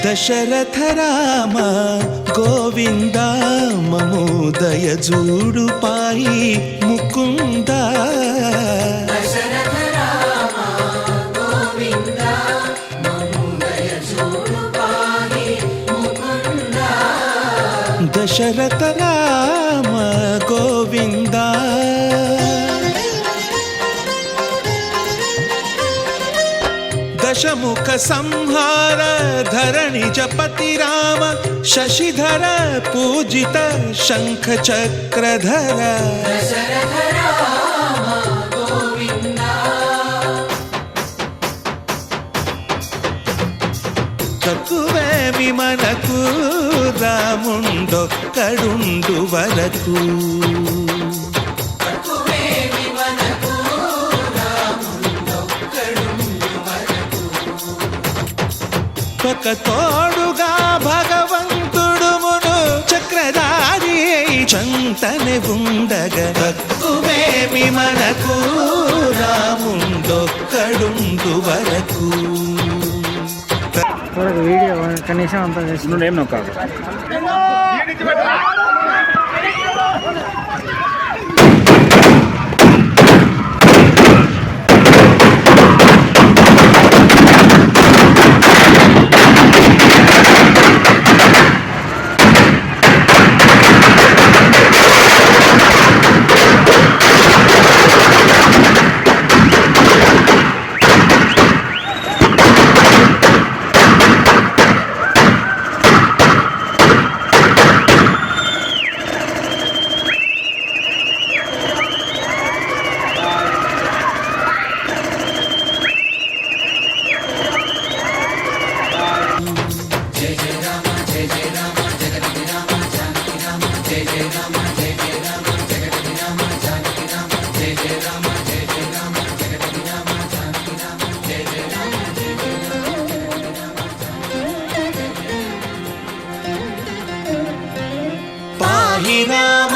దశరథ రామ గోవింద మమోదయ జూడు పాయి ముకుంద దశరథ రామ గోవింద మమోదయ జూడు పాయి ముకుంద దశరథ రామ గోవింద दशमुख संहार धरणि जपति राम शशिधर पूजित शंख चक्रधर दशरथ राम गोविंद तत्वेमि मनकु रामुंडొక్కడుండు వరకు ఒక తోడుగా భగవంతుడు మును చక్రధారి చంతనే ఉండగా తక్కువేమి మనకు రాముండొక్కడుండు వరకు వీడియో కనీసం అంతా చేసి ఏం నొక్కాలి पाहि राम